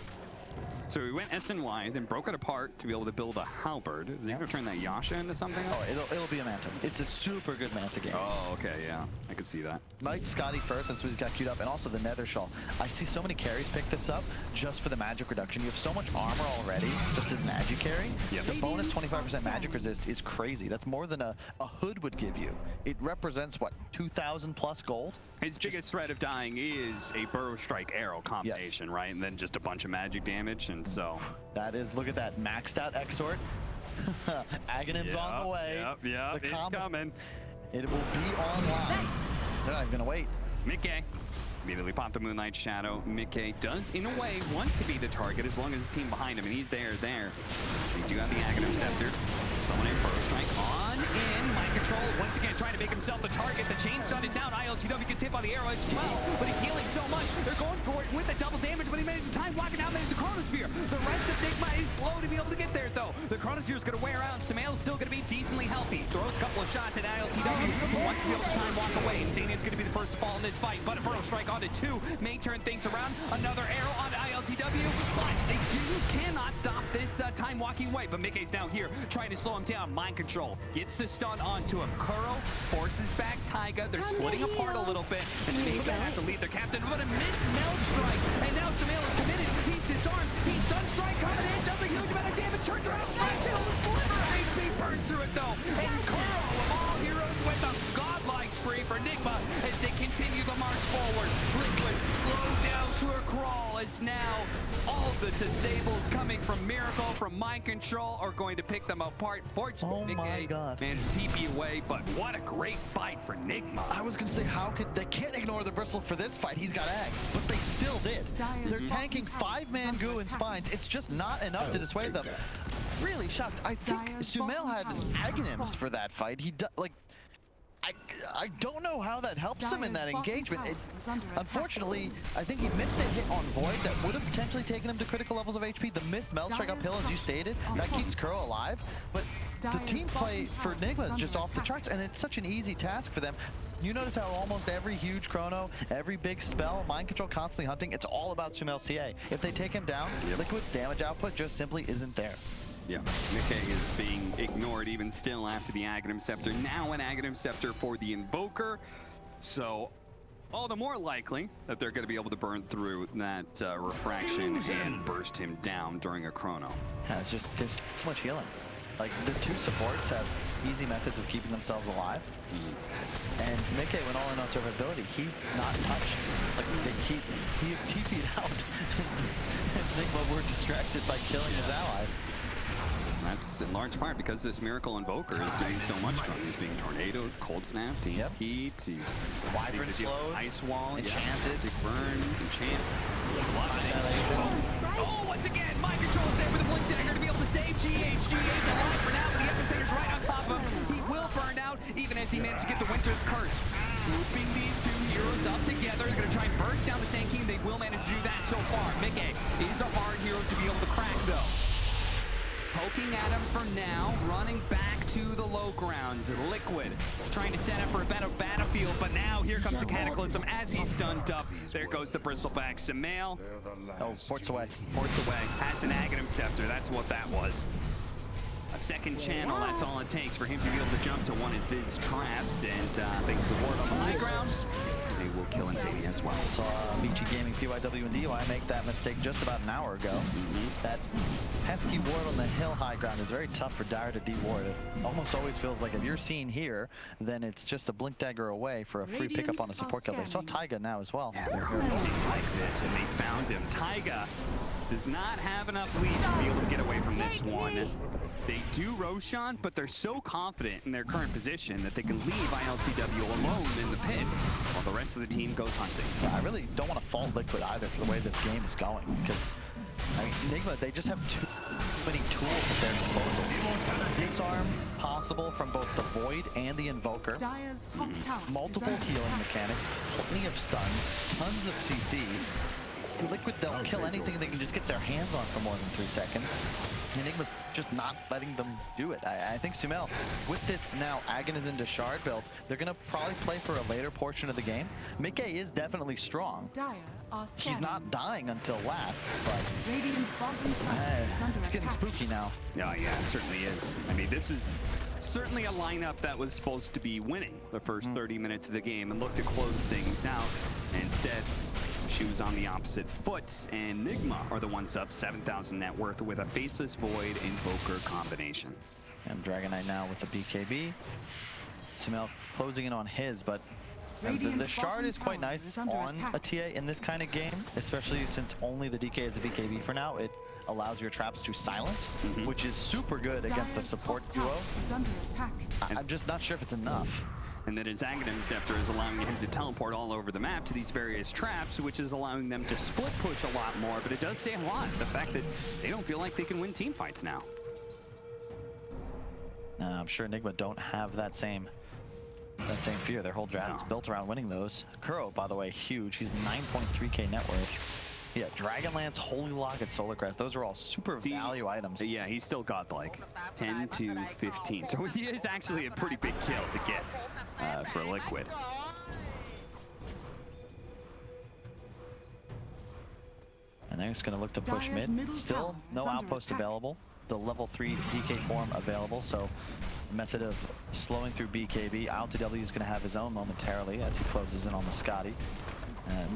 F: So we went SNY, then broke it apart to be able to build a Halberd. Is he going to turn that Yasha into something else?
G: Oh, it'll be a Manta. It's a super good Manta game.
F: Oh, okay, yeah. I could see that.
G: Might Scotty first, since he's got queued up, and also the Nether Shawl. I see so many carries pick this up just for the magic reduction. You have so much armor already, just as an agi carry. Yep. The bonus 25% magic resist is crazy. That's more than a Hood would give you. It represents, what, 2,000 plus gold?
F: His biggest threat of dying is a Burrow Strike Arrow combination, right? And then just a bunch of magic damage, and so...
G: That is, look at that, maxed out Exort. Aghanim's on the way.
F: Yep, it's coming.
G: It will be online. They're not even gonna wait.
F: Mickey immediately popped the Moonlight Shadow. Mickey does, in a way, want to be the target as long as his team behind him, and he's there. They do have the Aghanim Scepter. Someone in Burrow Strike on in. Mind Control, once again, trying to make himself the target. The Chain Stun is out. ILTW gets hit by the arrow as well, but he's healing so much. They're going for it with the double damage, but he manages to time walking out, managed the Chronosphere. The rest of Nigma is slow to be able to get there, though. The Chronosphere is going to wear out. Sumail's still going to be decently healthy. Throws a couple of shots at ILTW. Wants to be able to time walk away. And Zanian's going to be the first to fall in this fight. But a Burrow strike onto 2 may turn things around. Another arrow onto ILTW. But they cannot stop this time walking away. But Mickey's down here trying to slow him down. Mind control. Gets the stun onto him. Kuro forces back Taiga. They're splitting apart a little bit. And Nigma has to lead their captain. But a missed meld strike. And now Sumail is committed. He's disarmed. He's Sunstrike coming in. Does a huge amount of damage. Turns around. Feel the sliver of HP. Burns through it though. And Kuro of all heroes with a godlike spree for Nigma as they continue the march forward. Liquid slowed down to a crawl as now all the disables coming from Miracle, from Mind Control are going to pick them apart. Fortunately,
G: my God.
F: and TP away, but what a great fight for Nigma.
G: I was gonna say, how could they can't ignore the Bristle for this fight? He's got Axe, but they still did. They're tanking 5-man goo and spines. It's just not enough to dissuade them. Really shocked. I think Sumail had Aghanims for that fight. He like. I don't know how that helps him in that engagement. Unfortunately, I think he missed a hit on Void that would have potentially taken him to critical levels of HP. The missed meld strike uphill, as you stated, that keeps Kuro alive. But the team play for Nigma is just off the charts, and it's such an easy task for them. You notice how almost every huge chrono, every big spell, Mind Control constantly hunting, it's all about Sumail's TA. If they take him down, Liquid's damage output just simply isn't there.
F: Yeah, Mickey is being ignored even still after the Aghanim Scepter. Now an Aghanim Scepter for the Invoker. So all the more likely that they're going to be able to burn through that refraction and burst him down during a chrono.
G: Yeah, it's just, there's so much healing. Like, the two supports have easy methods of keeping themselves alive. And Mickey, when all in on survivability, he's not touched. Like, he TP'd out. And Nigma were distracted by killing his allies.
F: That's in large part because this Miracle Invoker is doing so much to him. He's being tornadoed, cold snap, heat, he's
G: Wyvern slowed,
F: ice wall,
G: enchanted,
F: burn, enchant. There's a lot of oh, once again, Mind Control is there with a blink dagger to be able to save GH. GH alive for now, but the Epicenter's right on top of him. He will burn out, even as he managed to get the Winter's Curse. Grouping these two heroes up together, they're going to try and burst down the Sand King. They will manage to do that so far. Mickey is a hard hero to be able to crack, though. Poking at him for now, running back to the low ground. Liquid trying to set up for a better battlefield, but now here comes the Cataclysm as he's stunned up. There goes the Bristleback. Sumail.
G: Oh, ports away.
F: Ports away. Has an Aghanim Scepter. That's what that was. A second channel, that's all it takes for him to be able to jump to one of his traps. And thanks to the ward on the high ground, they will kill Insania as well.
G: Saw Vici Gaming, PYW, and DY make that mistake just about an hour ago. That pesky ward on the hill high ground is very tough for Dire to de-ward. It almost always feels like if you're seen here, then it's just a blink dagger away for a free pickup on a support kill. They saw Taiga now as well.
F: Yeah, they're hurting like this, and they found him. Taiga does not have enough leads to be able to get away from this one. They do Roshan, but they're so confident in their current position that they can leave ILTW alone in the pits while the rest of the team goes hunting.
G: Yeah, I really don't want to fault Liquid either for the way this game is going, because I mean, Nigma, they just have too many tools at their disposal. Disarm possible from both the Void and the Invoker.
C: Dire's top tower
G: Multiple healing mechanics, plenty of stuns, tons of CC. Liquid, they'll kill anything they can just get their hands on for more than 3 seconds. Enigma's just not letting them do it. I think Sumail, with this now Aghanim into Shard build, they're going to probably play for a later portion of the game. Mickey is definitely strong. He's not dying until last, but
C: Radiant's bottom tower is under
G: it's getting
C: attack.
G: spooky now.
F: Yeah, it certainly is. I mean, this is certainly a lineup that was supposed to be winning the first 30 minutes of the game and looked to close things out. Instead, shoes on the opposite foot, and Nigma are the ones up 7,000 net worth with a Faceless Void Invoker combination.
G: And Dragon Knight now with the BKB. Sumail closing in on his, but the Shard is quite nice on a TA in this kind of game, especially since only the DK is a BKB for now. It allows your traps to silence, which is super good against the support duo. I'm just not sure if it's enough.
F: And then his Aghanim Scepter is allowing him to teleport all over the map to these various traps, which is allowing them to split push a lot more, but it does say a lot, the fact that they don't feel like they can win team fights now.
G: I'm sure Nigma don't have that same fear. Their whole draft is built around winning those. Kuro, by the way, huge. He's 9.3k net worth. Yeah, Dragonlance, Holy Lock, and Solar Crest. Those are all super value items.
F: Yeah, he's still got like 10 to 15. So he is actually a pretty big kill to get for Liquid.
G: And they're just going to look to push mid. Still no outpost available. The level 3 DK form available, so method of slowing through BKB. ILTW is going to have his own momentarily as he closes in on the Scotty.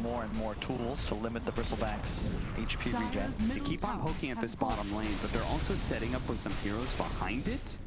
G: More and more tools to limit the Bristleback's HP regen.
F: They keep on poking at this bottom lane, but they're also setting up with some heroes behind it.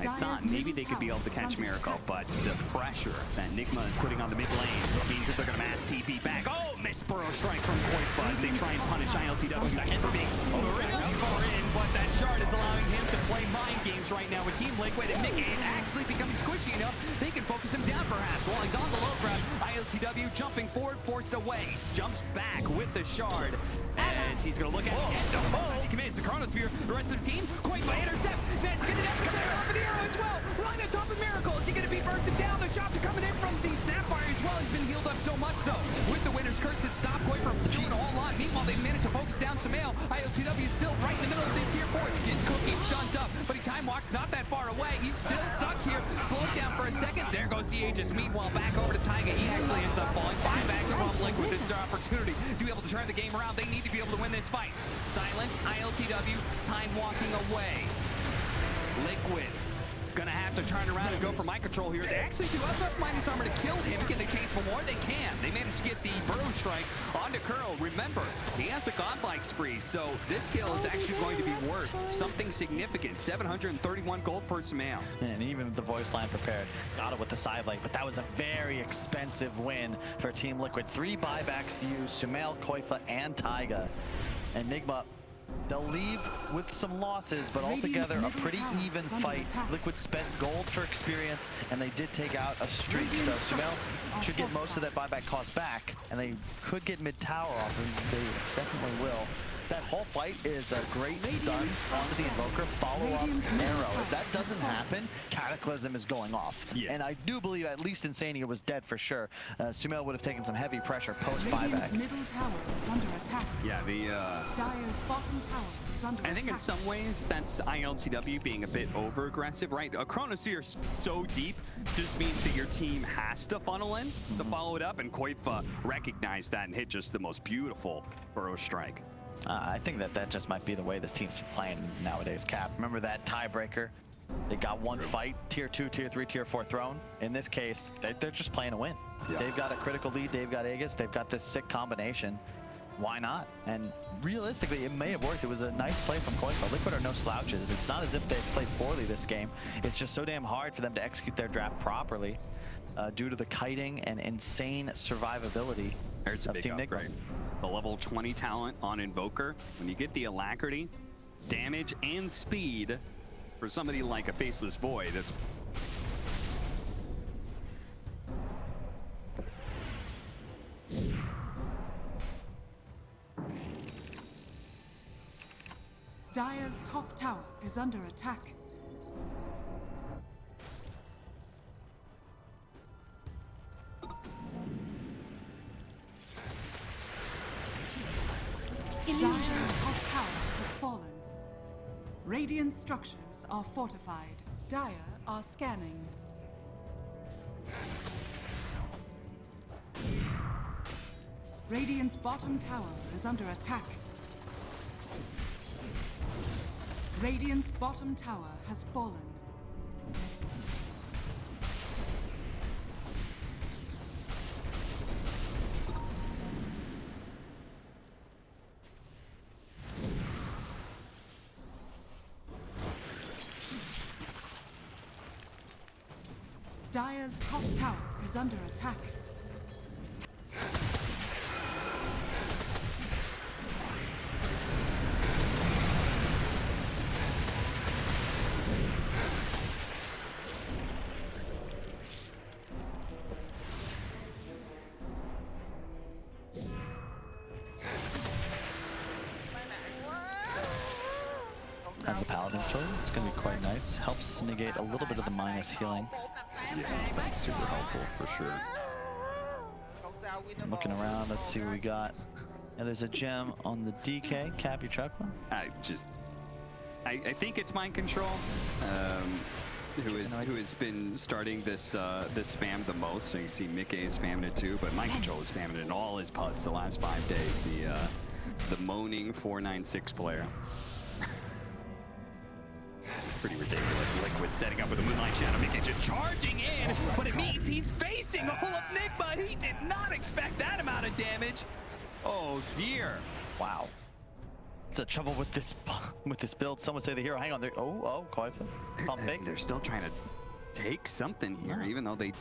F: I thought maybe they could be able to catch Miracle, but the pressure that Nigma is putting on the mid lane means that they're going to mass TP back. Oh, missed Burrow Strike from Koifa as they try and punish ILTW back for being really far in, but that shard is allowing him to play mind games right now with Team Liquid, and Mickey is actually becoming squishy enough they can focus him down perhaps while he's on the low ground. ILTW jumping forward, forced away, jumps back with the shard as he's going to look at it. He commands the Chronosphere. The rest of the team, Koifa intercepts. Ned's going to come there off of the arrow as well. Right on top of Miracle. Is he going to be bursted down? The shots are coming in from the Snapfire as well. He's been healed up so much though. With the Winter's Curse, it stopped Koifa from doing a whole lot. Meanwhile, they managed to focus down Sumail. ILTW is still right in the middle of this here force. Gets Cookie stunned up, but he time walks not that far away. He's still stuck here. Slow it down for a second. There goes the Aegis. Meanwhile, back over to Taiga. He actually ends up falling. 5 action from Liquid. This is their opportunity to be able to turn the game around. They need to be able to win this fight. Silence, ILTW, time walking away. Liquid gonna have to turn around and go for mind control here. They actually do have enough minus armor to kill him. Can they chase for more? They can. They managed to get the Burrow Strike onto Curl. Remember, he has a godlike spree, so this kill is actually going to be worth something significant. 731 gold per Sumail.
G: And even with the voice line prepared, got it with the side leg, but that was a very expensive win for Team Liquid. 3 buybacks to use Sumail, Koifa, and Taiga. And Nigma, they'll leave with some losses, but altogether a pretty even fight. Liquid spent gold for experience, and they did take out a streak. So Sumail should get most of that buyback cost back, and they could get mid-tower off, and they definitely will. That whole fight is a great stun onto the Invoker, follow-up arrow. If that doesn't happen, Cataclysm is going off. Yeah. And I do believe at least Insania was dead for sure. Sumail would have taken some heavy pressure post-buyback.
C: Middle tower is under attack.
F: Yeah,
C: Dire's bottom tower is under attack.
F: I think in some ways that's ILTW being a bit over-aggressive, right? A Chronosphere so deep just means that your team has to funnel in to follow it up, and Koifa recognized that and hit just the most beautiful Burrow Strike.
G: I think that just might be the way this team's playing nowadays, Cap. Remember that tiebreaker? They got one fight, tier 2, tier 3, tier 4 throne. In this case, they're just playing to win. Yeah. They've got a critical lead, they've got Aegis, they've got this sick combination. Why not? And realistically, it may have worked. It was a nice play from Koifa. Liquid are no slouches. It's not as if they've played poorly this game. It's just so damn hard for them to execute their draft properly due to the kiting and insane survivability of Team Nigma.
F: The level 20 talent on Invoker, when you get the alacrity, damage, and speed for somebody like a Faceless Void, it's...
C: Dire's top tower is under attack. Dire's top tower has fallen. Radiant structures are fortified. Dire are scanning. Radiant's bottom tower is under attack. Radiant's bottom tower has fallen. Dire's top tower is under attack.
G: As the Paladin Sword, it's going to be quite nice. Helps negate a little bit of the minus healing.
F: Yeah, that's super helpful for sure.
G: And looking around, let's see what we got. And there's a gem on the DK. Cap, you chuckling?
F: I think it's mind control. Who has been starting this this spam the most. So you see Mickey is spamming it too, but mind control is spamming it in all his pubs the last 5 days. The moaning 496 player. Pretty ridiculous. Liquid setting up with a Moonlight Shadow. Mickey just charging in, but it means he's facing all of Nigma. He did not expect that amount of damage. Oh dear.
G: Wow. It's a trouble with this build. Someone say the hero. Hang on. Quite pumping.
F: They're still trying to take something here, even though they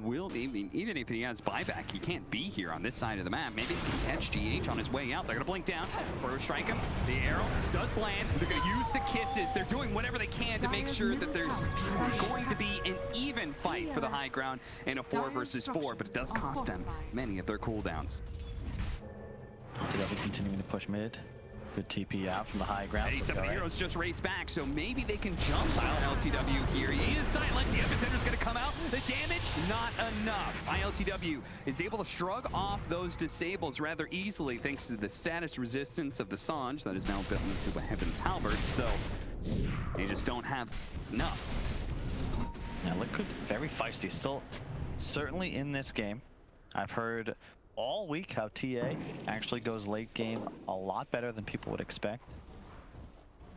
F: will. Even if he has buyback, he can't be here on this side of the map. Maybe he can catch GH on his way out. They're gonna blink down. Bro strike him. The arrow does land. They're gonna use the kisses. They're doing whatever they can to make sure that there's going to be an even fight for the high ground in a 4 versus 4, but it does cost them many of their cooldowns.
G: So they'll be continuing to push mid. Good TP out from the high ground.
F: 87 heroes just race back, so maybe they can jump silent LTW here. He is silent. The epicenter's gonna come out. The damage, not enough. ILTW is able to shrug off those disables rather easily thanks to the status resistance of the Sange that is now built into a Heaven's Halberd, so they just don't have enough.
G: Yeah, Liquid, very feisty. Still, certainly in this game, I've heard all week how TA actually goes late game a lot better than people would expect.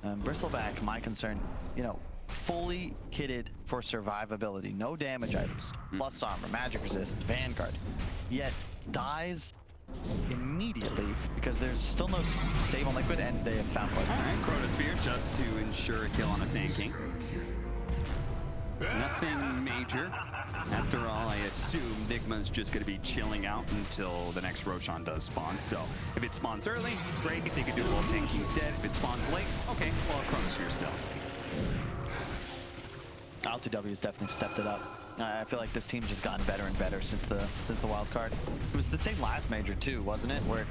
G: Bristleback, my concern, you know, fully kitted for survivability, no damage items, plus armor, magic resist, Vanguard, yet dies immediately because there's still no save on Liquid and they have found one.
F: All right, Chronosphere just to ensure a kill on a Sand King. Nothing major. After all, I assume Nigma's just going to be chilling out until the next Roshan does spawn. So if it spawns early, great. They could do it while Sand King's dead. If it spawns late, okay, well, Chronosphere still.
G: LTW has definitely stepped it up. I feel like this team's just gotten better and better since the wild card. It was the same last major too, wasn't it? Where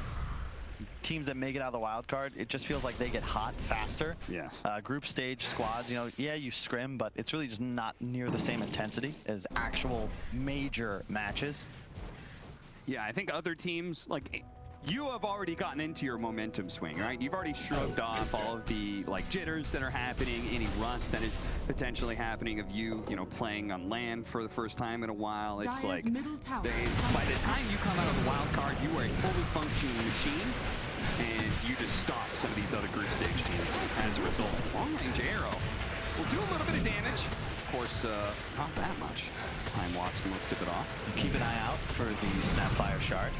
G: teams that make it out of the wild card, it just feels like they get hot faster.
F: Yes.
G: Group stage squads, you know, yeah, you scrim, but it's really just not near the same intensity as actual major matches.
F: Yeah, I think other teams, like, you have already gotten into your momentum swing, right? You've already shrugged off all of the, like, jitters that are happening, any rust that is potentially happening of you know, playing on land for the first time in a while. It's like, by the time you come out of the wild card, you are a fully functioning machine, and you just stop some of these other group stage teams as a result. Long-range arrow will do a little bit of damage. Of course, not that much. Time walks most of it off.
G: Keep an eye out for the Snapfire Shard.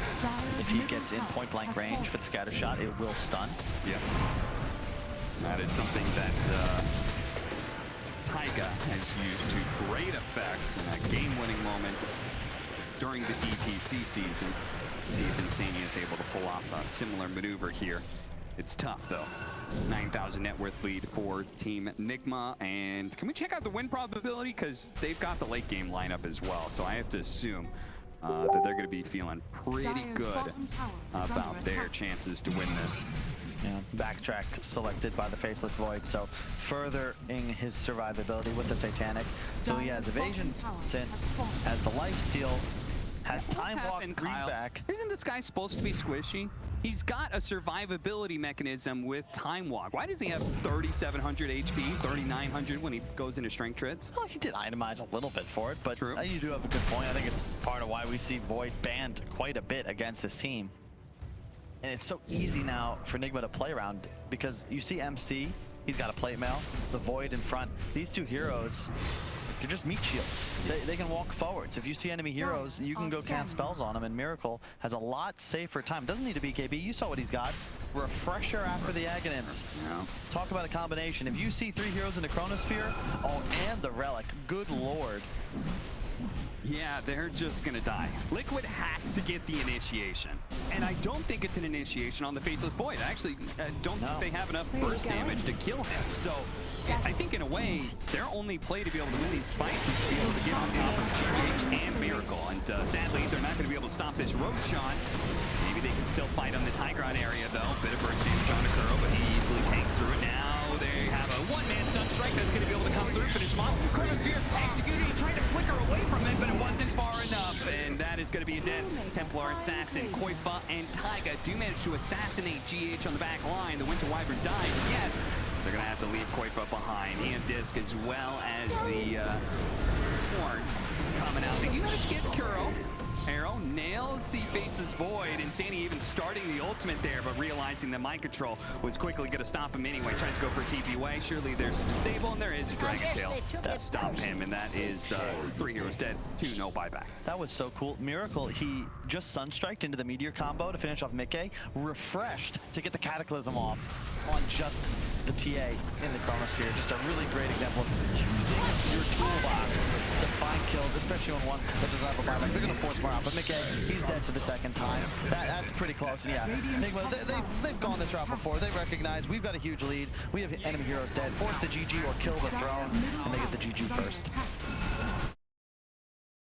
G: If he gets in point-blank range for the scatter shot, it will stun.
F: Yeah. That is something that Taiga has used to great effect in that game-winning moment during the DPC season. Let's see if Insania is able to pull off a similar maneuver here. It's tough, though. 9,000 net worth lead for Team Nigma. And can we check out the win probability? Because they've got the late game lineup as well. So I have to assume that they're going to be feeling pretty good about their chances to win this.
G: Yeah, backtrack selected by the Faceless Void, so furthering his survivability with the Satanic. So he has evasion, has the lifesteal, has time walk, green back.
F: Isn't this guy supposed to be squishy? He's got a survivability mechanism with time walk. Why does he have 3,700 HP, 3,900 when he goes into strength treads?
G: Well, he did itemize a little bit for it, but you do have a good point. I think it's part of why we see Void banned quite a bit against this team. And it's so easy now for Nigma to play around because you see MC, he's got a plate mail, the Void in front. These two heroes, they're just meat shields. They can walk forwards. If you see enemy heroes, you can go cast spells on them, and Miracle has a lot safer time. Doesn't need to be KB. You saw what he's got. Refresher after the Aghanims.
F: Yeah.
G: Talk about a combination. If you see 3 heroes in the Chronosphere, oh, and the Relic, good lord.
F: Yeah, they're just gonna die. Liquid has to get the initiation. And I don't think it's an initiation on the Faceless Void. I actually don't think they have enough burst damage to kill him. So I think in a way, their only play to be able to win these fights is to be able to get on top of GH and Miracle. And sadly, they're not gonna be able to stop this Roshan. Maybe they can still fight on this high ground area though. Bit of burst damage on Akuro, but he easily tanks through it now. There They have a one-man Sunstrike that's going to be able to come through, finish him off. Chronosphere executing, trying to flicker away from it, but it wasn't far enough. And that is going to be a dead Templar Assassin. Koifa and Taiga do manage to assassinate GH on the back line. The Winter Wyvern dies, yes. They're going to have to leave Koifa behind. And Disc as well as the Horn coming out. They do manage to get Kuro. Arrow nails the Faceless Void. Insanity even starting the ultimate there, but realizing that Mind Control was quickly going to stop him anyway. Tries to go for a TP way. Surely there's a disable, and there is a Dragon Tail to stop him, and that is 3 heroes dead, 2 no buyback.
G: That was so cool. Miracle, he just Sunstriked into the Meteor combo to finish off Mickey, refreshed to get the Cataclysm off on just the TA in the Chronosphere. Just a really great example of using your toolbox to find kills, especially on one that doesn't have a buyback. They're going to force more out, but Mickey, he's dead for the second time. That's pretty close. And yeah, Nigma, they've gone this route before. They recognize we've got a huge lead. We have enemy heroes dead. Force the GG or kill the throne, and they get the GG first.